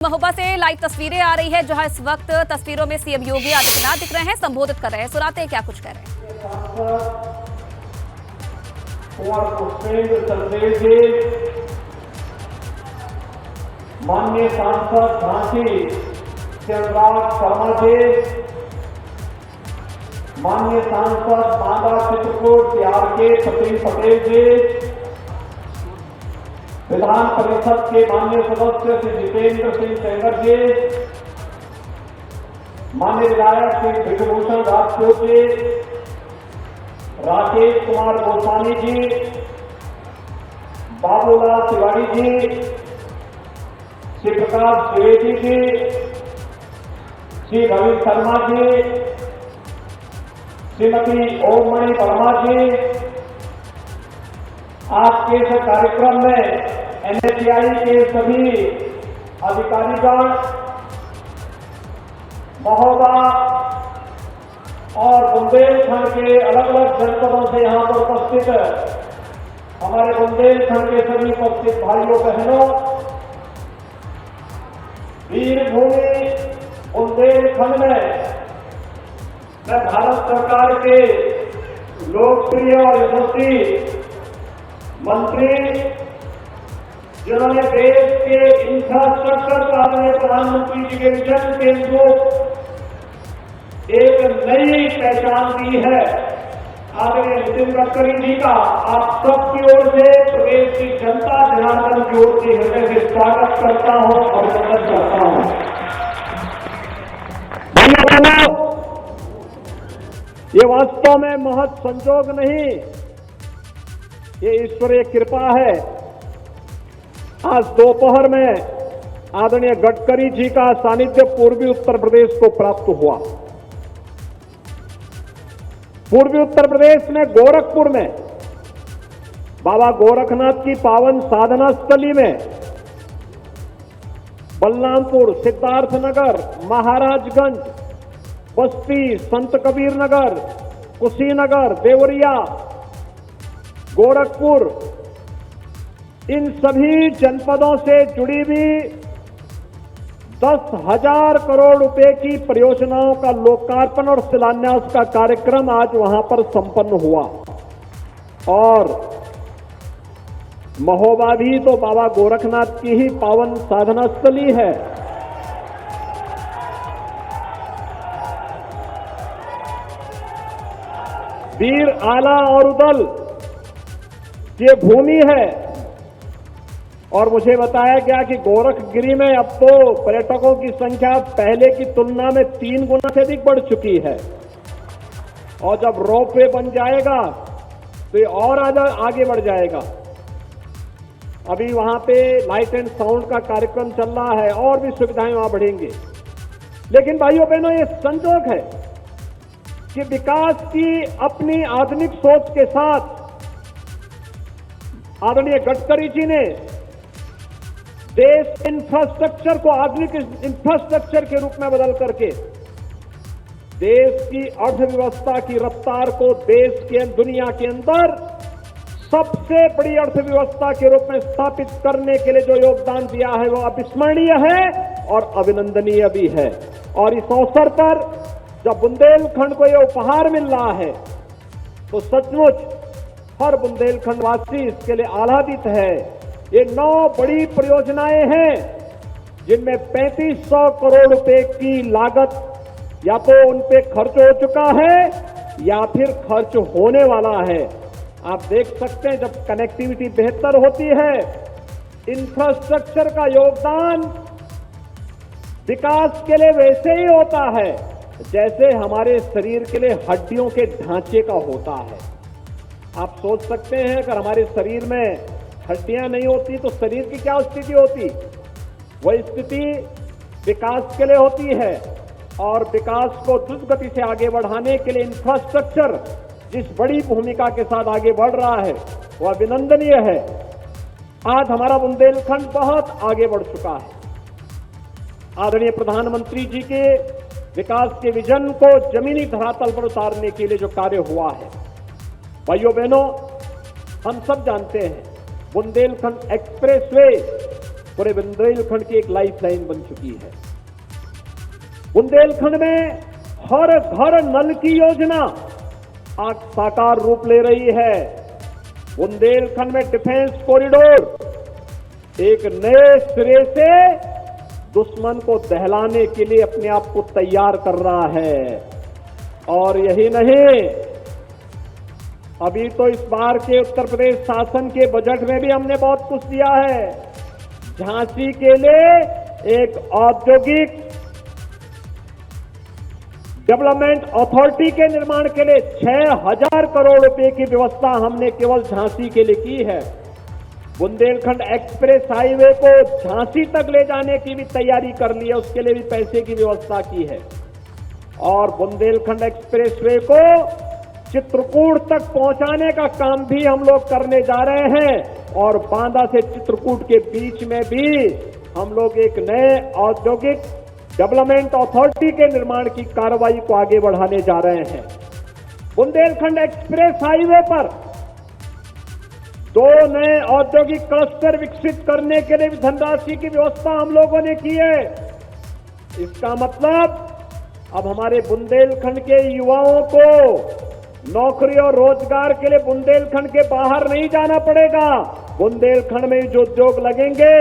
महोबा से लाइव तस्वीरें आ रही है, जहां इस वक्त तस्वीरों में सीएम योगी आदित्यनाथ दिख रहे हैं, संबोधित कर रहे हैं। सुनाते हैं क्या कुछ कह रहे हैं। माननीय सांसद झांसी शिवराज शर्मा जी, माननीय सांसद बांदा चित्रकूट बिहार के सचिन पटेल जी, विधान परिषद के माननीय सदस्य श्री जितेंद्र सिंह सेंगर जी, माननीय विधायक श्री विभूषण राजपूत जी, राकेश कुमार गोस्वामी जी, बाबूलाल तिवारी जी, श्री प्रकाश द्विवेदी जी, श्री रवि शर्मा जी, श्रीमती ओममणि वर्मा जी। आज के इस कार्यक्रम में एनएचआई के सभी अधिकारीगण, महोबा और बुंदेलखंड के अलग अलग जनपदों से यहां पर उपस्थित हमारे बुंदेलखंड के सभी उपस्थित भाइयों बहनों, वीरभूमि बुंदेलखंड में मैं भारत सरकार के लोकप्रिय और यशस्वी मंत्री, जिन्होंने देश के इंफ्रास्ट्रक्चर का आदरणीय प्रधानमंत्री जी के विजन के अनुरूप एक नई पहचान दी है, आदरणीय नितिन गडकरी जी का आप सबकी ओर से, प्रदेश की जनता जनार्दन की ओर से हृदय से स्वागत करता हूं और अभिनंदन करता हूं। भाइयों, ये वास्तव में महज संजोग नहीं, ये ईश्वरीय कृपा है। आज दोपहर में आदरणीय गडकरी जी का सानिध्य पूर्वी उत्तर प्रदेश को प्राप्त हुआ। पूर्वी उत्तर प्रदेश में गोरखपुर में बाबा गोरखनाथ की पावन साधना स्थली में, बलरामपुर, सिद्धार्थनगर, महाराजगंज, बस्ती, संत कबीर नगर, कुशीनगर, देवरिया, गोरखपुर, इन सभी जनपदों से जुड़ी हुई 10,000 करोड़ रुपए की परियोजनाओं का लोकार्पण और शिलान्यास का कार्यक्रम आज वहां पर संपन्न हुआ। और महोबा भी तो बाबा गोरखनाथ की ही पावन साधना स्थली है। वीर आला और उदल ये भूमि है। और मुझे बताया गया कि गोरखगिरी में अब तो पर्यटकों की संख्या पहले की तुलना में 3 गुना से अधिक बढ़ चुकी है। और जब रोपवे बन जाएगा तो ये और आगे बढ़ जाएगा। अभी वहां पे लाइट एंड साउंड का कार्यक्रम चल रहा है और भी सुविधाएं वहां बढ़ेंगे। लेकिन भाइयों बहनों, ये संजोग है कि विकास की अपनी आधुनिक सोच के साथ आदरणीय गडकरी जी ने देश इंफ्रास्ट्रक्चर को आधुनिक इंफ्रास्ट्रक्चर के रूप में बदल करके देश की अर्थव्यवस्था की रफ्तार को देश के दुनिया के अंदर सबसे बड़ी अर्थव्यवस्था के रूप में स्थापित करने के लिए जो योगदान दिया है वो अविस्मरणीय है और अभिनंदनीय भी है। और इस अवसर पर जब बुंदेलखंड को यह उपहार मिल रहा है तो सचमुच हर बुंदेलखंड वासी इसके लिए आह्लादित है। ये 9 बड़ी परियोजनाएं हैं जिनमें 3500 करोड़ रुपए की लागत या तो उन पे खर्च हो चुका है या फिर खर्च होने वाला है। आप देख सकते हैं, जब कनेक्टिविटी बेहतर होती है, इंफ्रास्ट्रक्चर का योगदान विकास के लिए वैसे ही होता है जैसे हमारे शरीर के लिए हड्डियों के ढांचे का होता है। आप सोच सकते हैं, अगर हमारे शरीर में हड्डियां नहीं होती तो शरीर की क्या स्थिति होती? वह स्थिति विकास के लिए होती है। और विकास को द्रुत गति से आगे बढ़ाने के लिए इंफ्रास्ट्रक्चर जिस बड़ी भूमिका के साथ आगे बढ़ रहा है वह अभिनंदनीय है। आज हमारा बुंदेलखंड बहुत आगे बढ़ चुका है। आदरणीय प्रधानमंत्री जी के विकास के विजन को जमीनी धरातल पर उतारने के लिए जो कार्य हुआ है, भाइयों बहनों, हम सब जानते हैं बुंदेलखंड एक्सप्रेसवे पूरे बुंदेलखंड की एक लाइफलाइन बन चुकी है। बुंदेलखंड में हर घर नल की योजना आज साकार रूप ले रही है। बुंदेलखंड में डिफेंस कॉरिडोर एक नए सिरे से दुश्मन को दहलाने के लिए अपने आप को तैयार कर रहा है। और यही नहीं, अभी तो इस बार के उत्तर प्रदेश शासन के बजट में भी हमने बहुत कुछ दिया है। झांसी के लिए एक औद्योगिक डेवलपमेंट अथॉरिटी के निर्माण के लिए 6,000 करोड़ रुपए की व्यवस्था हमने केवल झांसी के लिए की है। बुंदेलखंड एक्सप्रेस हाईवे को झांसी तक ले जाने की भी तैयारी कर ली है, उसके लिए भी पैसे की व्यवस्था की है। और बुंदेलखंड एक्सप्रेसवे को चित्रकूट तक पहुंचाने का काम भी हम लोग करने जा रहे हैं। और बांदा से चित्रकूट के बीच में भी हम लोग एक नए औद्योगिक डेवलपमेंट अथॉरिटी के निर्माण की कार्रवाई को आगे बढ़ाने जा रहे हैं। बुंदेलखंड एक्सप्रेस हाईवे पर 2 नए औद्योगिक क्लस्टर विकसित करने के लिए भी धनराशि की व्यवस्था हम लोगों ने की है। इसका मतलब अब हमारे बुंदेलखंड के युवाओं को नौकरी और रोजगार के लिए बुंदेलखंड के बाहर नहीं जाना पड़ेगा। बुंदेलखंड में जो उद्योग लगेंगे,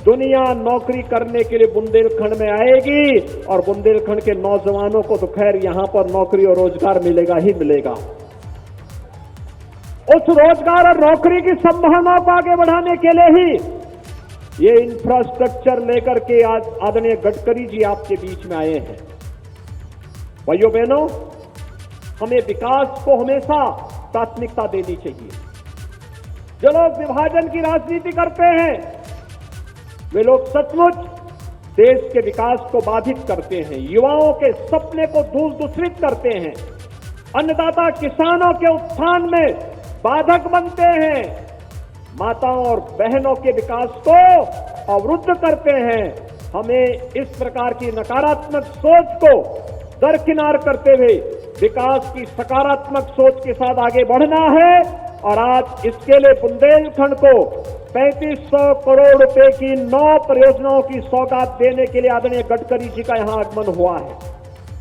दुनिया नौकरी करने के लिए बुंदेलखंड में आएगी। और बुंदेलखंड के नौजवानों को तो खैर यहां पर नौकरी और रोजगार मिलेगा ही मिलेगा। उस रोजगार और नौकरी की संभावनाओं को आगे बढ़ाने के लिए ही ये इंफ्रास्ट्रक्चर लेकर के आज आदरणीय गडकरी जी आपके बीच में आए हैं। भाइयों बहनों, हमें विकास को हमेशा प्राथमिकता देनी चाहिए। जो लोग विभाजन की राजनीति करते हैं वे लोग सचमुच देश के विकास को बाधित करते हैं, युवाओं के सपने को दूषित करते हैं, अन्नदाता किसानों के उत्थान में बाधक बनते हैं, माताओं और बहनों के विकास को अवरुद्ध करते हैं। हमें इस प्रकार की नकारात्मक सोच को दरकिनार करते हुए विकास की सकारात्मक सोच के साथ आगे बढ़ना है। और आज इसके लिए बुंदेलखंड को 3500 करोड़ रुपए की 9 परियोजनाओं की सौगात देने के लिए आदरणीय गडकरी जी का यहां आगमन हुआ है।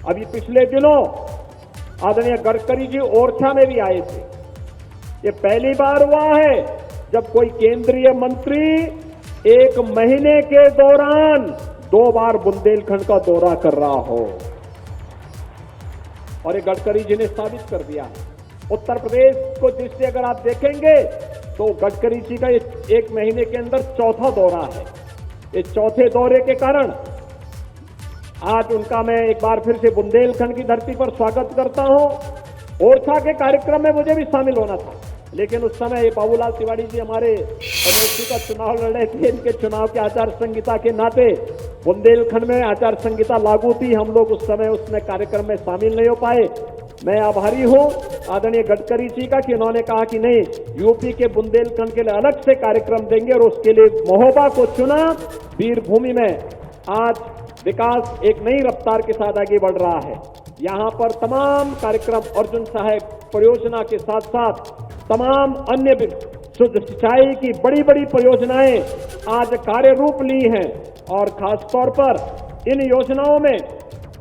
अभी पिछले दिनों आदरणीय गडकरी जी ओरछा में भी आए थे। ये पहली बार हुआ है जब कोई केंद्रीय मंत्री 1 महीने के दौरान 2 बार बुंदेलखंड का दौरा कर रहा हो। और ये गडकरी जी ने साबित कर दिया है। उत्तर प्रदेश को दृष्टि अगर आप देखेंगे तो गडकरी जी का 1 महीने के अंदर 4था दौरा है। ये 4थे दौरे के कारण आज उनका मैं एक बार फिर से बुंदेलखंड की धरती पर स्वागत करता हूं। ओरछा के कार्यक्रम में मुझे भी शामिल होना था, लेकिन उस समय बाबूलाल तिवारी जी हमारे अमेठी का चुनाव लड़ रहे थे। इनके चुनाव के आचार संहिता के नाते बुंदेलखंड में आचार संहिता लागू थी। हम लोग उस समय उसमें कार्यक्रम में शामिल नहीं हो पाए। मैं आभारी हूं आदरणीय गडकरी जी का कि उन्होंने कहा कि नहीं, यूपी के बुंदेलखंड के लिए अलग से कार्यक्रम देंगे और उसके लिए महोबा को चुना। वीरभूमि में आज विकास एक नई रफ्तार के साथ आगे बढ़ रहा है। यहां पर तमाम कार्यक्रम अर्जुन सहायक परियोजना के साथ साथ तमाम अन्य शुद्ध सिंचाई की बड़ी बड़ी परियोजनाएं आज कार्य रूप ली हैं। और खासतौर पर इन योजनाओं में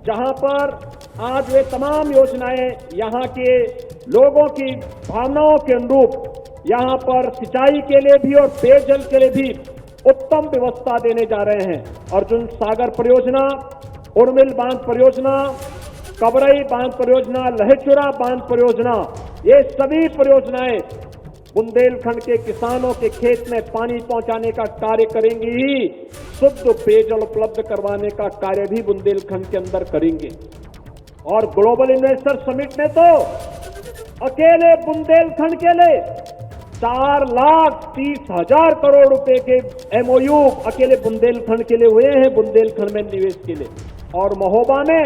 जहां पर आज वे तमाम योजनाएं यहां के लोगों की भावनाओं के अनुरूप यहां पर सिंचाई के लिए भी और पेयजल के लिए भी उत्तम व्यवस्था देने जा रहे हैं। अर्जुन सागर परियोजना, उर्मिल बांध परियोजना, कबरई बांध परियोजना, लहेचुरा बांध परियोजना, ये सभी परियोजनाएं बुंदेलखंड के किसानों के खेत में पानी पहुंचाने का कार्य करेंगी ही शुद्ध पेयजल उपलब्ध करवाने का कार्य भी बुंदेलखंड के अंदर करेंगे। और ग्लोबल इन्वेस्टर समिट में तो अकेले बुंदेलखंड के लिए 4,30,000 करोड़ रुपए के MOU अकेले बुंदेलखंड के लिए हुए हैं, बुंदेलखंड में निवेश के लिए। और महोबा में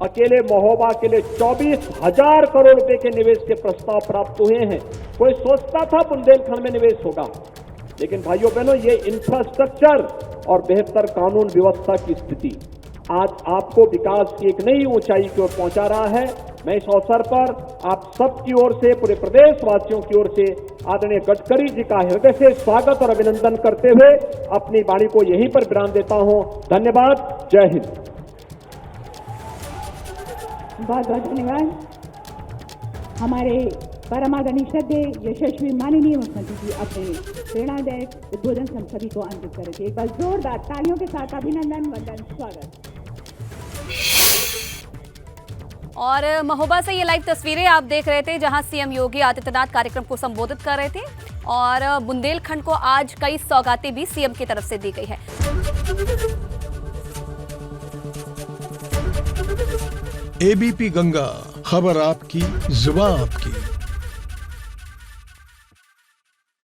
अकेले महोबा के लिए 24,000 करोड़ रुपए के निवेश के प्रस्ताव प्राप्त हुए हैं। कोई सोचता था बुंदेलखंड में निवेश होगा, लेकिन भाइयों बहनों ये इंफ्रास्ट्रक्चर और बेहतर कानून व्यवस्था की स्थिति आज आपको विकास की एक नई ऊंचाई की ओर पहुंचा रहा है। मैं इस अवसर पर आप सबकी ओर से, पूरे प्रदेशवासियों की ओर से आदरणीय गडकरी जी का हृदय से स्वागत और अभिनंदन करते हुए अपनी वाणी को यहीं पर विराम देता हूं। धन्यवाद। जय हिंद। बहुत बहुत धन्यवाद। हमारे परमादरणीय श्रद्धेय यशस्वी माननीय मुख्यमंत्री जी अपने प्रेरणादायक उद्बोधन हम सभी को अंकित करेंगे। एक बार जोरदार तालियों के साथ अभिनंदन, वंदन, स्वागत। और महोबा से ये लाइव तस्वीरें आप देख रहे थे, जहां सीएम योगी आदित्यनाथ कार्यक्रम को संबोधित कर रहे थे और बुंदेलखंड को आज कई सौगातें भी सीएम की तरफ से दी गई है। एबीपी गंगा, खबर आपकी, जुबान आपकी।